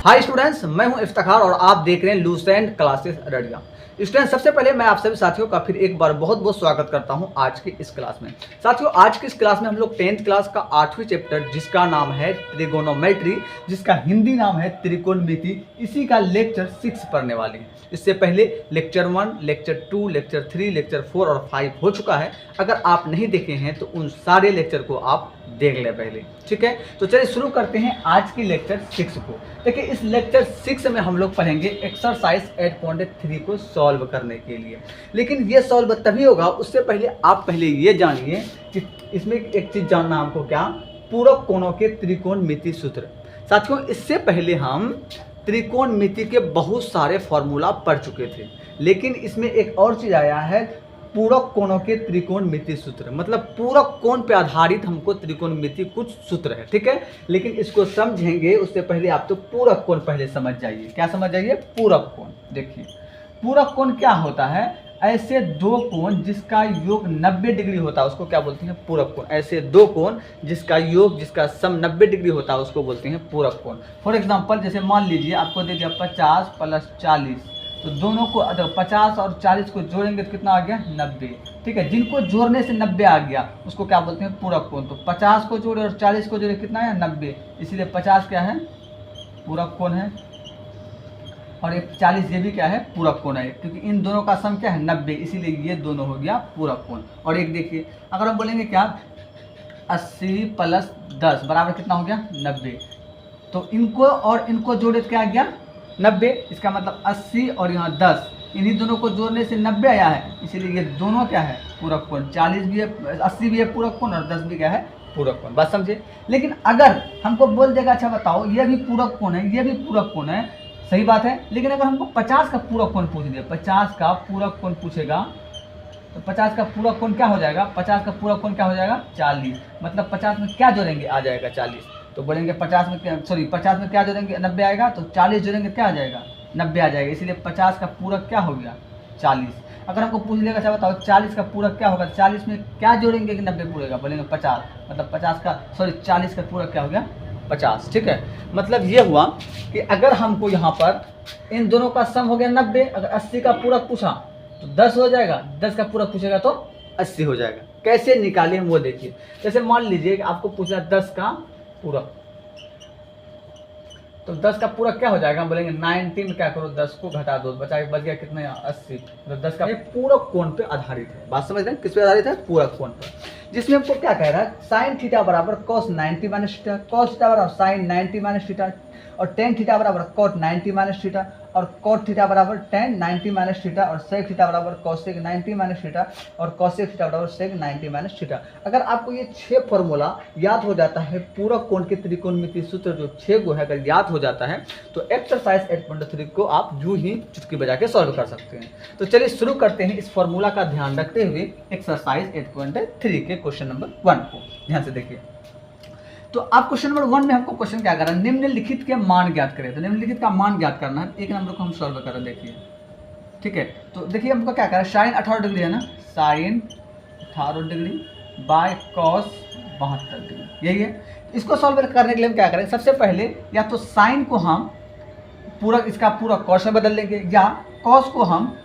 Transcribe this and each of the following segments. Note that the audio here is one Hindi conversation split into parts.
हाय स्टूडेंट्स, मैं हूं इफ्तिखार और आप देख रहे हैं लूसेंट क्लासेस अररिया। स्टूडेंट्स, सबसे पहले मैं आप सभी साथियों का फिर एक बार बहुत बहुत स्वागत करता हूं आज की इस क्लास में। साथियों, आज की इस क्लास में हम लोग 10th क्लास का 8वीं चैप्टर जिसका नाम है ट्रिगोनोमेट्री, जिसका हिंदी नाम है त्रिकोणमिति, इसी का लेक्चर 6 पढ़ने वाले हैं। इससे पहले लेक्चर 1, लेक्चर 2, लेक्चर 3, लेक्चर 4 और 5 हो चुका है। अगर आप नहीं देखे हैं तो उन सारे लेक्चर को आप देख लें पहले, ठीक है। तो चलिए शुरू करते हैं आज की लेक्चर 6 को। देखिए, इस लेक्चर 6 में हम लोग पढ़ेंगे एक्सरसाइज 8.3 को सॉल्व करने के लिए। लेकिन ये सॉल्व तभी होगा, उससे पहले आप पहले ये जानिए कि इसमें एक चीज़ जानना हमको, क्या? पूरक कोणों के त्रिकोणमिति सूत्र। साथियों, इससे पहले हम त्रिकोणमिति के बहुत सारे फॉर्मूला पढ़ चुके थे, लेकिन इसमें एक और चीज़ आया है, पूरक कोणों के त्रिकोणमिति सूत्र। मतलब पूरक कोण पे आधारित हमको त्रिकोणमिति कुछ सूत्र है, ठीक है। लेकिन इसको समझेंगे उससे पहले आप तो पूरक कोण पहले समझ जाइए। क्या समझ जाइए? पूरक कोण। देखिए, पूरक कोण क्या होता है? ऐसे दो कोण जिसका योग 90 डिग्री होता है उसको क्या बोलते हैं? पूरक कोण। ऐसे दो कोण जिसका योग, जिसका सम 90 डिग्री होता है उसको बोलते हैं पूरक कोण। फॉर एग्जाम्पल, जैसे मान लीजिए आपको दे दिया 50 + 40, तो दोनों को 50 और 40 को जोड़ेंगे तो कितना आ गया? 90, ठीक है। जिनको जोड़ने से 90 आ गया उसको क्या बोलते हैं? पूरक कोण। तो 50 को जोड़े और 40 को जोड़े कितना है? 90, इसीलिए 50 क्या है? पूरक कोण है। और एक 40 ये भी क्या है? पूरक कोण है, क्योंकि इन दोनों का सम क्या है? 90, इसीलिए ये दोनों हो गया पूरक कोण। और एक देखिए, अगर हम बोलेंगे क्या, 80 + 10 बराबर कितना हो गया? 90। तो इनको और इनको जोड़े तो क्या आ गया? 90। इसका मतलब 80 और यहाँ 10, इन्हीं दोनों को जोड़ने से 90 आया है, इसीलिए ये दोनों क्या है? पूरक कोण। 40 भी है, 80 भी है पूरक कोण, और 10 भी क्या है? पूरक कोण। बात समझे? लेकिन अगर हमको बोल देगा, अच्छा बताओ, ये भी पूरक कोण है, ये भी पूरक कोण है, सही बात है। लेकिन अगर हमको 50 का पूरक कोण पूछ दिया, 50 का पूरक कोण पूछेगा, तो 50 का पूरक कोण क्या हो जाएगा? 50 का पूरक कोण क्या हो जाएगा? 40। मतलब 50 में क्या जोड़ेंगे? आ जाएगा 40। तो बोलेंगे 50 में क्या, 50 में क्या जोड़ेंगे? 90 आएगा, तो 40 जोड़ेंगे क्या आ जाएगा? 90 आ जाएगा, इसीलिए 50 का पूरक क्या हो गया? 40। अगर हमको पूछ लेगा, अच्छा बताओ 40 का पूरक क्या होगा? 40 में क्या जोड़ेंगे कि 90 पूरेगा? बोलेंगे 50। मतलब 40 का पूरक क्या हो गया? 50, ठीक है। मतलब ये हुआ कि अगर हमको यहाँ पर इन दोनों का सम हो गया 90, अगर 80 का पूरक पूछा तो 10 हो जाएगा, 10 का पूरक पूछेगा तो 80 हो जाएगा। कैसे निकालें वो देखिए। जैसे मान लीजिए कि आपको पूछा 10 का पूरक, तो 10 का पूरक क्या हो जाएगा? हम बोलेंगे 90 में क्या करो, 10 को घटा दो, बच गया कितना? 80। तो 10 का पूरक कोण पे आधारित है। बात समझ रहे हैं? किस पे आधारित है? पूरक कोण पर। जिसमें हमको क्या कह रहा है, sin थीटा बराबर cos 90 - थीटा, cos थीटा बराबर sin 90 - थीटा, और tan थीटा बराबर cot 90 - थीटा, और cot थीटा बराबर tan 90 - थीटा, और sec थीटा बराबर cosec 90 - थीटा, और cosec थीटा बराबर sec 90 - थीटा। अगर आपको ये 6 फॉर्मूला याद हो जाता है, पूरक कोण के त्रिकोणमिति सूत्र जो 6 गो है, अगर याद हो जाता है तो एक्सरसाइज 8.3 को आप यूं ही चुटकी बजा के सॉल्व कर सकते हैं। तो चलिए शुरू करते हैं इस फॉर्मूला का ध्यान रखते हुए एक्सरसाइज 8.3 के क्वेश्चन नंबर 1 को ध्यान से देखिए। तो आप क्वेश्चन नंबर 1 में हमको क्वेश्चन क्या कर रहा है? निम्नलिखित के मान ज्ञात करें। तो निम्नलिखित का मान ज्ञात करना है, एक नंबर को हम सॉल्व कर रहे हैं, देखिए, ठीक है। तो देखिए हमको क्या कर रहा है, साइन 18 डिग्री है ना, sine 18 degree by cos 72 degree, यही है। इसको सॉल्व करने के लिए हम क्या करें, सबसे पहले या तो साइन को हम पूरक, इसका पूरक कॉस में बदल लेंगे, या कॉस को हम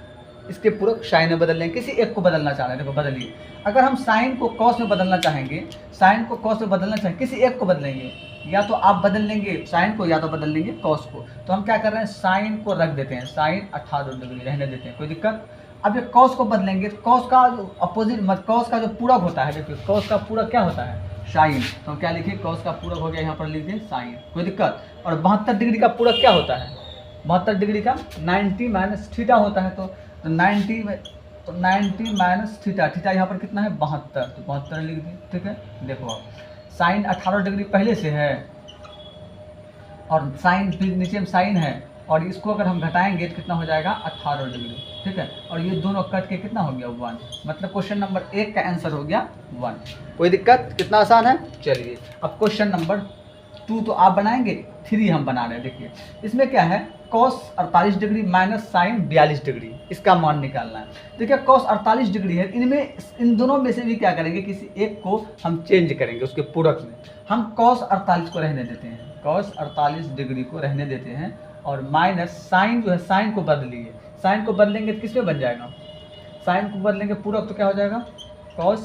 इसके पूरक साइन में बदल लेंगे। किसी एक को बदलना चाह रहे हैं, देखो बदलिए। अगर हम साइन को कॉस में बदलना चाहेंगे, साइन को कॉस में बदलना चाहेंगे, किसी एक को बदलेंगे, या तो आप बदल लेंगे साइन को या तो बदल लेंगे कॉस को। तो हम क्या कर रहे हैं, साइन को रख देते हैं, साइन 18 डिग्री रहने देते हैं, कोई दिक्कत। अब ये कॉस को बदलेंगे, कॉस का जो अपोजिट, मतलब कॉस का जो पूरक होता है, देखिए कॉस का पूरक क्या होता है? साइन। तो हम क्या लिखिए, कॉस का पूरक हो गया, यहाँ पर लिखिए साइन, कोई दिक्कत। और 72 डिग्री का पूरक क्या होता है? 72 डिग्री का 90 - थीटा होता है। तो 90 - थीटा, थीटा यहाँ पर कितना है? 72, तो 72 लिख दी, ठीक है। देखो आप, साइन 18 डिग्री पहले से है, और साइन फिर नीचे में साइन है, और इसको अगर हम घटाएंगे तो कितना हो जाएगा? 18 डिग्री, ठीक है। और ये दोनों कट के कितना हो गया? 1। मतलब क्वेश्चन नंबर 1 का आंसर हो गया 1। कोई दिक्कत? कितना आसान है। चलिए अब क्वेश्चन नंबर 2 तो आप बनाएंगे, 3 हम बना रहे हैं। देखिए इसमें क्या है, cos 48 degree minus sine 42 degree, इसका मान निकालना है। देखिए cos 48 डिग्री है, इनमें इन दोनों में से भी क्या करेंगे, किसी एक को हम चेंज करेंगे उसके पूरक में। हम cos 48 को रहने देते हैं, cos 48 डिग्री को रहने देते हैं, और माइनस साइन जो है, साइन को बदलिए, साइन को बदलेंगे तो किस में बन जाएगा, साइन को बदलेंगे पूरक तो क्या हो जाएगा, cos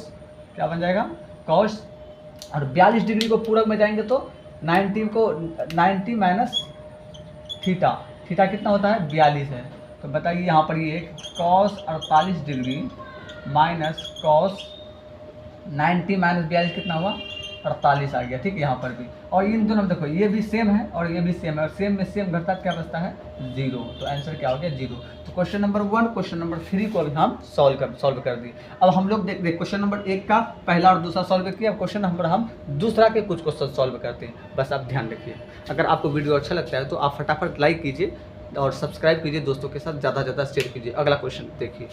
क्या बन जाएगा, cos, और 42 डिग्री को पूरक में जाएंगे तो 90 माइनस थीटा, थीटा कितना होता है, 42 है। तो बताइए यहाँ पर ये cos 48 degree minus cos 90 minus 42 कितना हुआ, 48 आ गया। ठीक, यहाँ पर भी, और इन दोनों में देखो ये भी सेम है और ये भी सेम है, और सेम में सेम घटता क्या बचता है, 0। तो आंसर क्या हो गया, 0। तो क्वेश्चन नंबर 1, क्वेश्चन नंबर 3 को अभी हम सॉल्व कर दिए। अब हम लोग देख क्वेश्चन नंबर 1 का पहला और दूसरा सॉल्व किया, अब क्वेश्चन नंबर हम दूसरा के कुछ क्वेश्चन सॉल्व करते हैं। बस आप ध्यान रखिए, अगर आपको वीडियो अच्छा लगता है तो आप फटाफट लाइक कीजिए और सब्सक्राइब कीजिए, दोस्तों के साथ ज़्यादा से ज़्यादा शेयर कीजिए। अगला क्वेश्चन देखिए,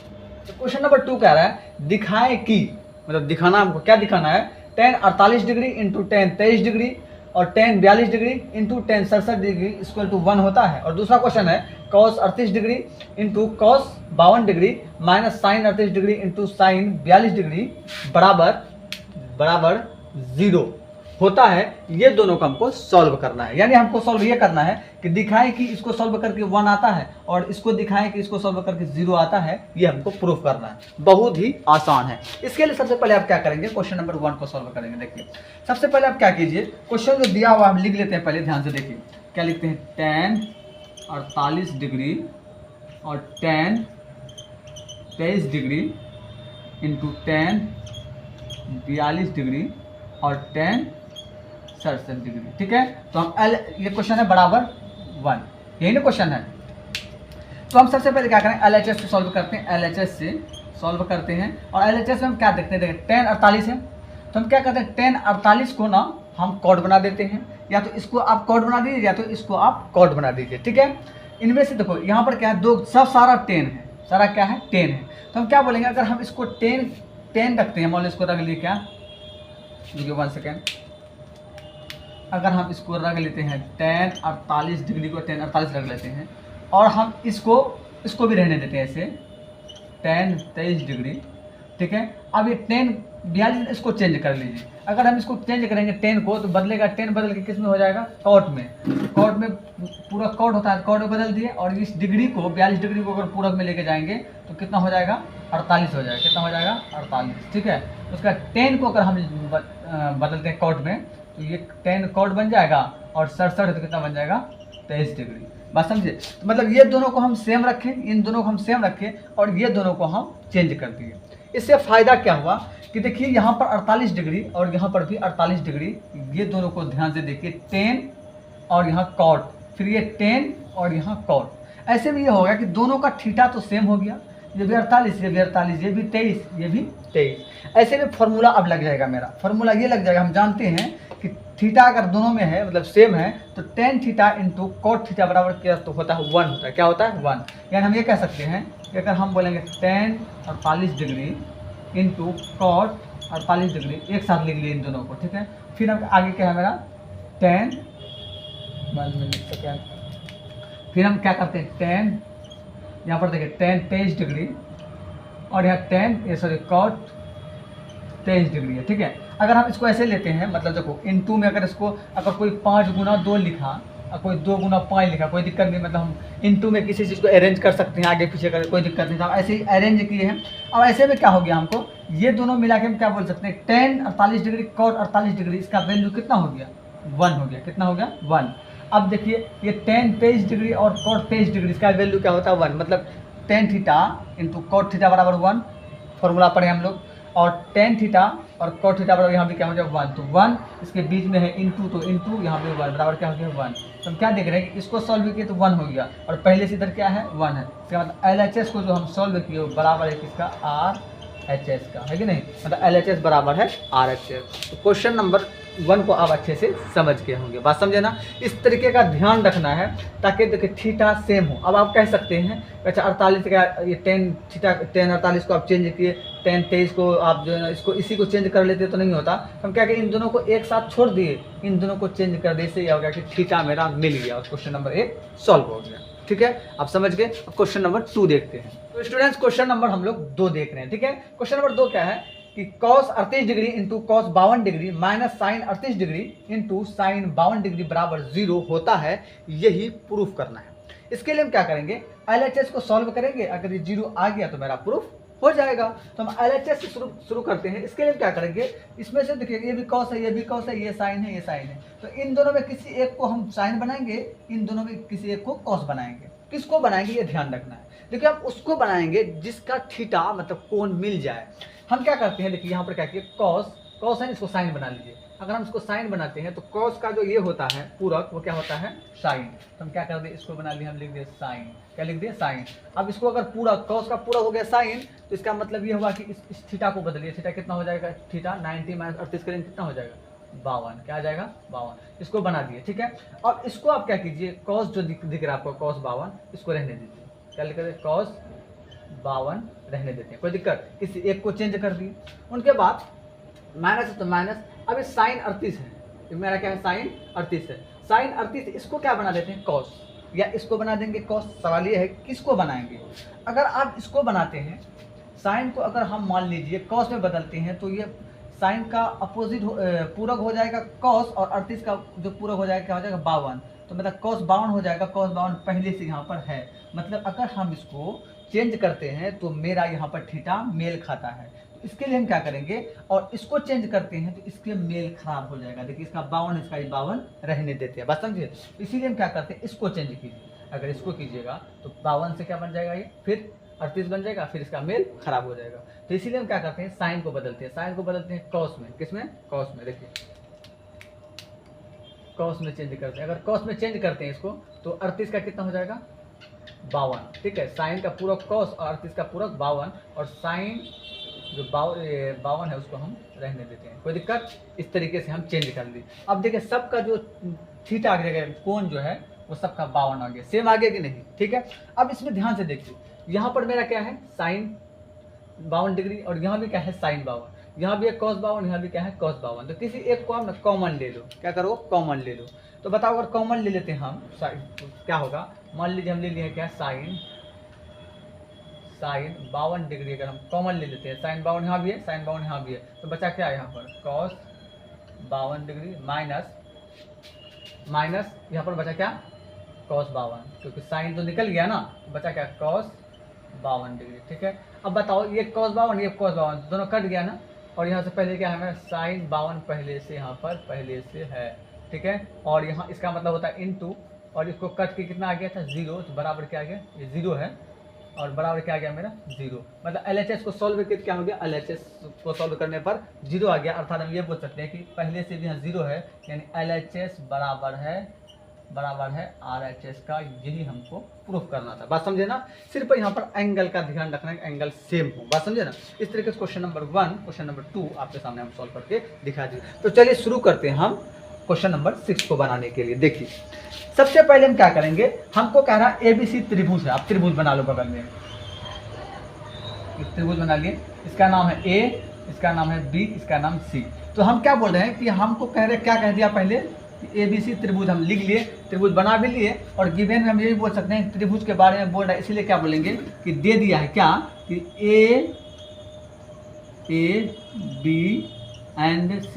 तो क्वेश्चन नंबर 2 कह रहा है, दिखाएं कि, मतलब दिखाना, हमको क्या दिखाना है, tan 48 degree into tan 23 degree और tan 42 degree into tan 67 degree equal to 1 होता है। और दूसरा क्वेश्चन है cos 38 degree into cos 52 degree minus sine 38 degree into sine 42 degree बराबर 0 होता है। ये दोनों को हमको सॉल्व करना है, यानी हमको सॉल्व ये करना है कि दिखाएं कि इसको सॉल्व करके 1 आता है और इसको दिखाएं कि इसको सॉल्व करके 0 आता है। ये हमको प्रूफ करना है, बहुत ही आसान है। इसके लिए सबसे पहले आप क्या करेंगे, क्वेश्चन नंबर 1 को सॉल्व करेंगे। देखिए सबसे पहले आप क्या कीजिए, क्वेश्चन जो दिया हुआ हम लिख लेते हैं, पहले ध्यान से देखिए क्या लिखते हैं, tan 48 डिग्री और tan 23 degree into tan 42 degree और tan 67 डिग्री। ठीक है, तो हम ये क्वेश्चन है बराबर 1, यही ना क्वेश्चन है। तो हम सबसे पहले क्या करें, LHS से सॉल्व करते हैं, LHS से सॉल्व करते हैं। और LHS में हम क्या देखते हैं, देखिए tan 48 है, तो हम क्या करते हैं, tan 48 को ना हम कॉर्ड बना देते हैं, या तो इसको आप कॉर्ड बना दीजिए या तो इसको आप कॉर्ड बना दीजिए। ठीक है, इनमें से देखो यहाँ पर क्या है, दो सब सारा 10 है, सारा क्या है 10 है। तो हम क्या बोलेंगे, अगर हम इसको 10 रखते हैं, मान लो इसको रख लिए क्या, देखिए 1 सेकेंड, अगर हम इसको रख लेते हैं tan 48 डिग्री को tan 48 रख लेते हैं, और हम इसको भी रहने देते हैं ऐसे tan 23 डिग्री। ठीक है, अब ये tan 42 इसको चेंज कर लीजिए, अगर हम इसको चेंज करेंगे 10 को तो बदलेगा, 10 बदल के किस में हो जाएगा, कॉट में, कॉट में पूरा कॉट होता है, कॉट में बदल दिए। और इस डिग्री को 42 डिग्री को अगर पूरक में लेके जाएंगे तो कितना हो जाएगा, 48 हो जाएगा। कितना हो जाएगा, 48। ठीक है, उसका 10 को अगर हम बदलते हैं कॉट में तो ये 10 कॉट बन जाएगा, और 67 तो कितना बन जाएगा, 23 डिग्री। बात समझे, तो मतलब ये दोनों को हम सेम रखें, इन दोनों को हम सेम रखें, और ये दोनों को हम चेंज कर दिए। इससे फ़ायदा क्या हुआ कि देखिए यहाँ पर 48 डिग्री और यहाँ पर भी 48 डिग्री, ये दोनों को ध्यान से देखिए, 10 और यहाँ कॉट, फिर ये 10 और यहाँ कॉट, ऐसे में ये होगा कि दोनों का थीटा तो सेम हो गया, ये भी 48, ये भी 48, ये भी 23, ये भी 23। ऐसे में फार्मूला अब लग जाएगा, मेरा फार्मूला ये लग जाएगा, हम जानते हैं कि थीटा अगर दोनों में है, मतलब सेम है, तो tan theta into cot theta बराबर क्या तो होता है, 1 होता है। क्या होता है, 1। यानी हम ये कह सकते हैं कि अगर हम बोलेंगे tan 48 degree into cot 48 degree, एक साथ लिख लिए इन दोनों को। ठीक है, फिर हम आगे क्या है मेरा tan, 1 मिनट सेकेंड, फिर हम क्या करते हैं tan, यहाँ पर देखिए tan 23 डिग्री और यहाँ कॉट 23 डिग्री है। ठीक है, अगर हम इसको ऐसे लेते हैं, मतलब देखो इनटू में अगर इसको अगर कोई 5 गुना 2 लिखा और कोई 2 गुना 5 लिखा, कोई दिक्कत नहीं, मतलब हम इनटू में किसी चीज़ को अरेंज कर सकते हैं, आगे पीछे कर, कोई दिक्कत नहीं। तो ऐसे ही अरेंज किए हैं। अब ऐसे में क्या हो गया, हमको ये दोनों मिला के हम क्या बोल सकते हैं, tan 48 डिग्री कॉट 48 डिग्री, इसका वैल्यू कितना हो गया, 1 हो गया। कितना हो गया, 1। अब देखिए ये tan 23 डिग्री और कॉट 23 डिग्री, इसका वैल्यू क्या होता है, 1। मतलब tan theta into cot theta बराबर 1, फॉर्मूला पढ़े हम लोग। और tan थीटा और कॉट थीटा बराबर यहाँ भी क्या हो जाएगा, 1। तो 1 इसके बीच में है इंटू, तो इंटू यहाँ पे 1 बराबर क्या हो गया, 1। तो हम क्या देख रहे हैं कि इसको सॉल्व किए तो 1 हो गया, और पहले से इधर क्या है, 1 है। इसका मतलब LHS को जो हम सॉल्व किए वो बराबर है किसका, RHS का, है कि नहीं, मतलब LHS बराबर है RHS। तो क्वेश्चन नंबर वन को आप अच्छे से समझ के होंगे, बात समझे ना। इस तरीके का ध्यान रखना है ताकि देखिए थीटा सेम हो। अब आप कह सकते हैं अच्छा 48 का ये टेन थीटा, टेन 48 को आप चेंज किए, टेन 23 को आप जो है ना इसको इसी को चेंज कर लेते तो नहीं होता। हम क्या कि इन दोनों को एक साथ छोड़ दिए, इन दोनों को चेंज कर दिए, इससे यह हो गया कि थीटा मेरा मिल गया और क्वेश्चन नंबर 1 सॉल्व हो गया। ठीक है, आप समझ गए। अब क्वेश्चन नंबर 2 देखते हैं। तो स्टूडेंट्स क्वेश्चन नंबर हम लोग 2 देख रहे हैं। ठीक है, क्वेश्चन नंबर 2 क्या है कि cos 38 degree into cos 52 degree minus sine 38 degree into sine 52 degree बराबर 0 होता है, यही प्रूफ करना है। इसके लिए हम क्या करेंगे, LHS को सॉल्व करेंगे। अगर ये 0 आ गया तो मेरा प्रूफ हो जाएगा। तो हम LHS से शुरू करते हैं। इसके लिए क्या करेंगे, इसमें से देखिए ये भी cos है, ये भी cos है, ये साइन है, ये साइन है। तो इन दोनों में किसी एक को हम साइन बनाएंगे, इन दोनों में किसी एक को cos बनाएंगे। किसको बनाएंगे ये ध्यान रखना है। देखिए आप उसको बनाएंगे जिसका थीटा मतलब कोण मिल जाए। हम क्या करते हैं, देखिए यहाँ पर क्या किए, cos है, इसको साइन बना लीजिए। अगर हम इसको साइन बनाते हैं तो cos का जो ये होता है पूरक, वो क्या होता है साइन। तो हम क्या कर दिए, इसको बना लिए, हम लिख दिए साइन। क्या लिख दिए, साइन। अब इसको अगर पूरा cos का पूरा हो गया साइन, तो इसका मतलब ये हुआ कि इस थीटा को बदलिए। थीटा कितना हो जाएगा, थीटा 90 माइनस 38 करेंगे कितना हो जाएगा, 52। क्या आ जाएगा, 52। इसको बना दिए। ठीक है, अब इसको आप क्या कीजिए, cos जो दिख रहा है आपको, cos 52, इसको रहने दीजिए। क्या लिख रहे, cos 52 रहने देते हैं, कोई दिक्कत। किसी एक को चेंज कर दिए। उनके बाद माइनस है तो माइनस। अब ये साइन 38 है, ये मेरा क्या है, साइन 38 है। साइन 38 इसको क्या बना देते हैं, cos, या इसको बना देंगे cos। सवाल ये है किसको बनाएंगे। अगर आप इसको बनाते हैं, साइन को अगर हम मान लीजिए cos में बदलते हैं, तो ये साइन का अपोजिट पूरक हो जाएगा cos, और 38 का जो पूरक हो जाएगा क्या हो जाएगा, 52। तो मतलब cos 52 हो जाएगा। cos 52 पहले से यहाँ पर है, मतलब अगर हम इसको चेंज करते हैं तो मेरा यहाँ पर थीटा मेल खाता है। तो इसके लिए हम क्या करेंगे, और इसको चेंज करते हैं तो इसके मेल खराब हो जाएगा। देखिए इसका 52, इसका 52 रहने देते हैं, बस समझिए। इसीलिए हम क्या करते हैं, इसको चेंज कीजिए। अगर इसको कीजिएगा तो 52 से क्या बन जाएगा, ये फिर 38 बन जाएगा, फिर इसका मेल खराब हो जाएगा। तो इसीलिए हम क्या करते हैं, साइन को बदलते हैं। साइन को बदलते हैं cos में, किसमें, cos में। देखिए cos में चेंज करते हैं। अगर cos में चेंज करते हैं इसको, तो 38 का कितना हो जाएगा, 52। ठीक है, साइन का पूरक cos और 38 का पूरक 52, और साइन जो 52 है उसको हम रहने देते हैं, कोई दिक्कत। इस तरीके से हम चेंज कर दी। अब देखिए सबका जो थीटा आ गया, कोण जो है वो सबका 52 आ गया, सेम आ गया कि नहीं। ठीक है, अब इसमें ध्यान से देखिए, यहाँ पर मेरा क्या है, साइन 52 डिग्री, और यहाँ भी क्या है, साइन 52। यहाँ भी है cos 52, यहाँ भी क्या है, cos 52। तो किसी एक को हम कॉमन ले लो। क्या करो, कॉमन ले लो। तो बताओ अगर कॉमन ले लेते हैं हम, तो क्या होगा, मान लीजिए हम ले लिए क्या, साइन 52 डिग्री। अगर हम कॉमन ले लेते हैं, साइन 52 यहाँ भी है, साइन 52 यहाँ भी है, तो बचा क्या है यहाँ पर, cos 52 डिग्री माइनस यहाँ पर बचा क्या, cos 52, क्योंकि साइन तो निकल गया ना, तो बचा क्या, cos 52 डिग्री। ठीक है, अब बताओ ये cos 52, ये cos 52, दोनों कट गया ना, और यहाँ से पहले क्या है, साइन 52 पहले से यहाँ पर पहले से है। ठीक है, और यहाँ इसका मतलब होता है इनटू, और इसको कट के कितना आ गया था, 0, तो बराबर क्या आ गया, ये 0 है, और बराबर क्या आ गया मेरा, 0। मतलब LHS को सॉल्व करके क्या हो गया, LHS को सॉल्व करने पर 0 आ गया। अर्थात हम ये बोल सकते हैं कि पहले से भी यहाँ 0 है, यानी LHS बराबर है RHS का। यही हमको प्रूफ करना था, बात समझे ना। सिर्फ यहाँ पर एंगल का ध्यान रखना है, एंगल सेम हो, बात समझे ना। इस तरीके से क्वेश्चन नंबर 1, क्वेश्चन नंबर 2 आपके सामने हम सॉल्व करके दिखा दिए। तो चलिए शुरू करते हैं हम क्वेश्चन नंबर 6 को बनाने के लिए। देखिए सबसे पहले हम क्या करेंगे, हमको कह रहा है ABC त्रिभुज है। आप त्रिभुज बना लो, बगल में एक त्रिभुज बना लिए, इसका नाम है A, इसका नाम है B, इसका नाम C। तो हम क्या बोल रहे हैं कि हमको कह रहे, क्या कह दिया पहले, ABC त्रिभुज हम लिख लिए, त्रिभुज बना भी लिए, और गिवन में हम ये भी बोल सकते हैं त्रिभुज के बारे में बोल रहा है, इसीलिए क्या बोलेंगे कि दे दिया है क्या, कि A B एंड C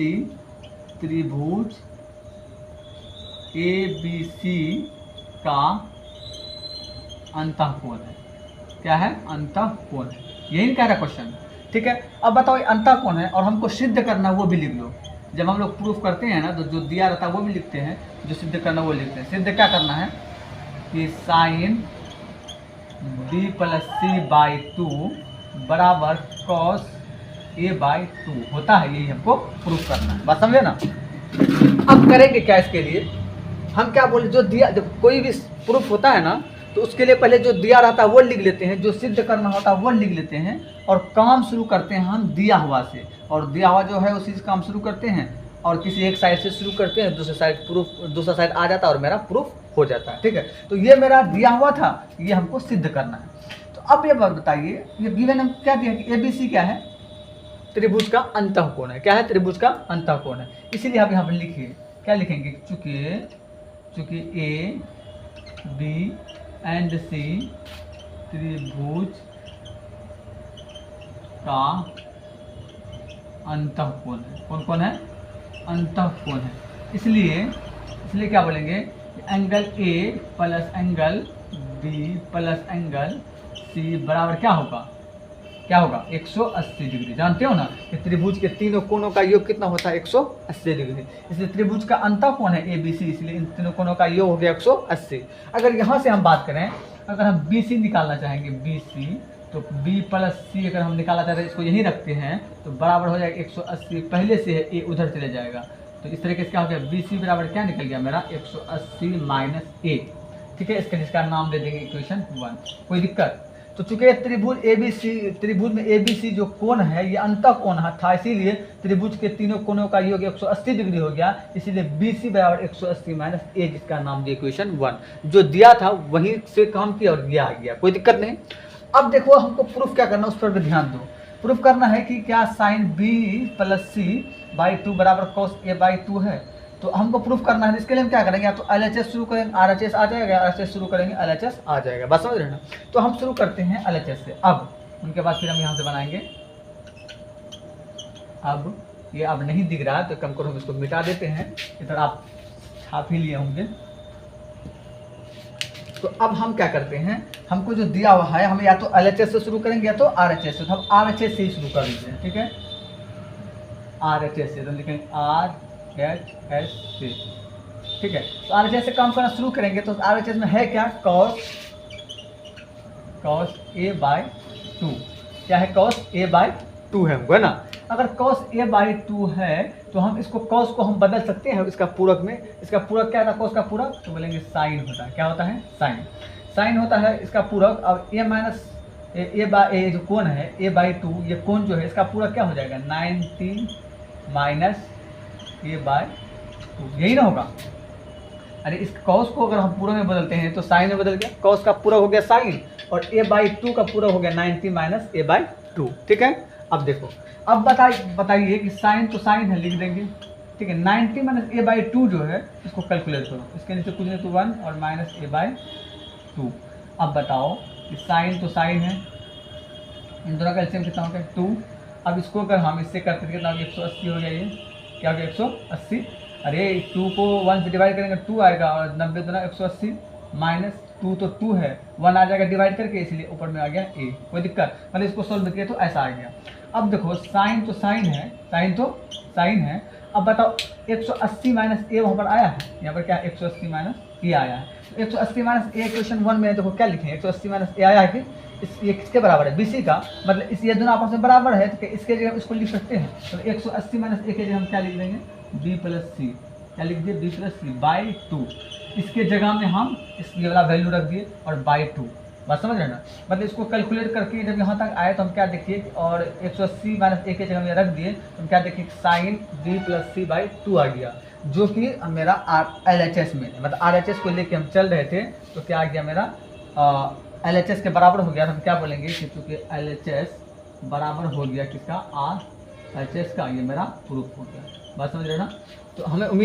त्रिभुज ABC का अंतःकोण है। क्या है, अंतःकोण है, यही कह रहा क्वेश्चन। ठीक है, अब बताओ ये अंतःकोण है, और हमको सिद्ध करना वो भी लिख लो। जब हम लोग प्रूफ करते हैं ना, तो जो दिया रहता है वो भी लिखते हैं, जो सिद्ध करना वो लिखते हैं। सिद्ध क्या करना है कि साइन B + C/2 बराबर cos A/2 होता है, यही हमको प्रूफ करना है, बात समझे ना। अब करेंगे क्या, इसके लिए हम क्या बोले, जो दिया, जब कोई भी प्रूफ होता है ना, तो उसके लिए पहले जो दिया रहता है वो लिख लेते हैं, जो सिद्ध करना होता है वो लिख लेते हैं, और काम शुरू करते हैं हम दिया हुआ से, और दिया हुआ जो है उसी से काम शुरू करते हैं, और किसी एक साइड से शुरू करते हैं, दूसरा साइड आ जाता है और मेरा प्रूफ हो जाता है। ठीक है, तो ये मेरा दिया हुआ था, ये हमको सिद्ध करना है। तो अब ये बात बताइए, ये गिवन हम क्या दिया कि ABC क्या है, त्रिभुज का अंतःकोण है। क्या है, त्रिभुज का अंतःकोण है। इसीलिए आप यहाँ पर लिखिए, क्या लिखेंगे, चूंकि A B एंड C त्रिभुज का अंतःकोण है। कौन कौन है, अंतःकोण है। इसलिए क्या बोलेंगे, angle A plus angle B plus angle C बराबर क्या होगा, 180 डिग्री। जानते हो ना कि त्रिभुज के तीनों कोणों का योग कितना होता है, 180 डिग्री। इसलिए त्रिभुज का अंतःकोण है ABC, इसलिए इन तीनों कोणों का योग हो गया 180। अगर यहाँ से हम बात करें, अगर हम BC निकालना चाहेंगे, BC तो B प्लस C अगर हम निकालना चाहते हैं, इसको यहीं रखते हैं तो बराबर हो जाएगा 180। पहले से है A उधर चले जाएगा, तो इस तरीके से क्या हो गया, BC बराबर क्या निकल गया मेरा, 180 माइनस A। ठीक है, जिसका नाम दे देंगे इक्वेशन 1। कोई दिक्कत, तो चूंकि त्रिभुज में ABC जो कोण है ये अंतःकोण था, इसीलिए त्रिभुज के तीनों कोणों का योग 180 डिग्री हो गया। इसीलिए BC बराबर 180 माइनस A, जिसका नाम दिया इक्वेशन 1। जो दिया था वहीं से काम किया और ये आ गया, कोई दिक्कत नहीं। अब देखो हमको प्रूफ क्या करना, उस पर भी ध्यान दो। प्रूफ करना है कि क्या sine B plus C by 2 बराबर कॉस A बाई 2 है। तो हमको प्रूफ करना है, इसके लिए हम क्या करेंगे, या तो LHS शुरू करेंगे, RHS आ जाएगा, RHS शुरू करेंगे, LHS आ जाएगा। बस समझ रहे ना। तो हम शुरू करते हैं LHS से। अब उनके बाद फिर हम यहाँ से बनाएंगे। अब ये अब नहीं दिख रहा है तो कम करो हम इसको मिटा देते हैं, इधर आप छाप ही लिए होंगे। तो अब हम क्या करते हैं, हमको जो दिया हुआ है हम या तो LHS से शुरू करेंगे या तो RHS से। तो हम RHS से ही शुरू कर लीजिए। ठीक है, RHS से तो लिखेंगे RHS से। ठीक है, तो RHS से काम करना शुरू करेंगे। तो RHS में है क्या, cos A बाई 2। क्या है, cos A बाई 2 है, हमको है ना। अगर cos A बाई 2 है तो हम इसको cos को हम बदल सकते हैं इसका पूरक में। इसका पूरक क्या था, cos का पूरक, तो बोलेंगे साइन होता है। क्या होता है, साइन होता है इसका पूरक। अब A माइनस A बाई जो कोण है A बाई 2, ये कोण जो है इसका पूरक क्या हो जाएगा, 90 माइनस A बाई 2, यही ना होगा। अरे इस cos को अगर हम पूरक में बदलते हैं तो साइन में बदल गया, cos का पूरक हो गया साइन और A बाई 2 का पूरक हो गया 90 माइनस A बाई 2। ठीक है, अब देखो, अब बताइए कि साइन तो साइन है, लिख देंगे। ठीक है, 90 माइनस A बाई 2 जो है इसको कैलकुलेट करो, इसके नीचे कुछ नहीं तो 1 और माइनस A बाई 2। अब बताओ कि साइन तो साइन है, इन दोनों का एलसीएम कितना हो गया, 2। अब इसको अगर हम इससे करते कितना हो गया, 180 हो गया। ये क्या हो गया, 180। अरे 2 को 1 से डिवाइड करेंगे 2 आएगा और 90 दूना 180 माइनस 2 तो 2 है, 1 आ जाएगा डिवाइड करके, इसलिए ऊपर में आ गया A। कोई दिक्कत, मतलब इसको सोल्व किया तो ऐसा आ गया। अब देखो साइन तो साइन है, अब बताओ 180 माइनस A वहाँ पर आया है, यहाँ पर क्या 180 माइनस A आया है। 180 माइनस A क्वेश्चन 1 में देखो क्या लिखे, 180 माइनस A आया है कि ये किसके बराबर है, BC का, मतलब इस ये दोनों आपस में बराबर है, तो इसके जगह इसको लिख सकते हैं। तो 180 माइनस A के जगह हम क्या लिख देंगे, B प्लस C। क्या लिख दिए, B प्लस C बाई 2। इसके जगह में हम ये वाला वैल्यू रख दिए और बाई 2। बात समझ रहे ना, मतलब इसको कैलकुलेट करके जब यहाँ तक आए तो हम क्या देखिए, और 180 माइनस A के जगह में रख दिए तो हम क्या देखिए, sine B plus C by 2 आ गया, जो कि मेरा LHS में, मतलब RHS को लेके हम चल रहे थे तो क्या आ गया मेरा LHS के बराबर हो गया। तो हम क्या बोलेंगे कि चूँकि LHS बराबर हो गया किसका, RHS का, ये मेरा प्रूफ हो गया। बात समझ रहे ना। तो हमें उम्मीद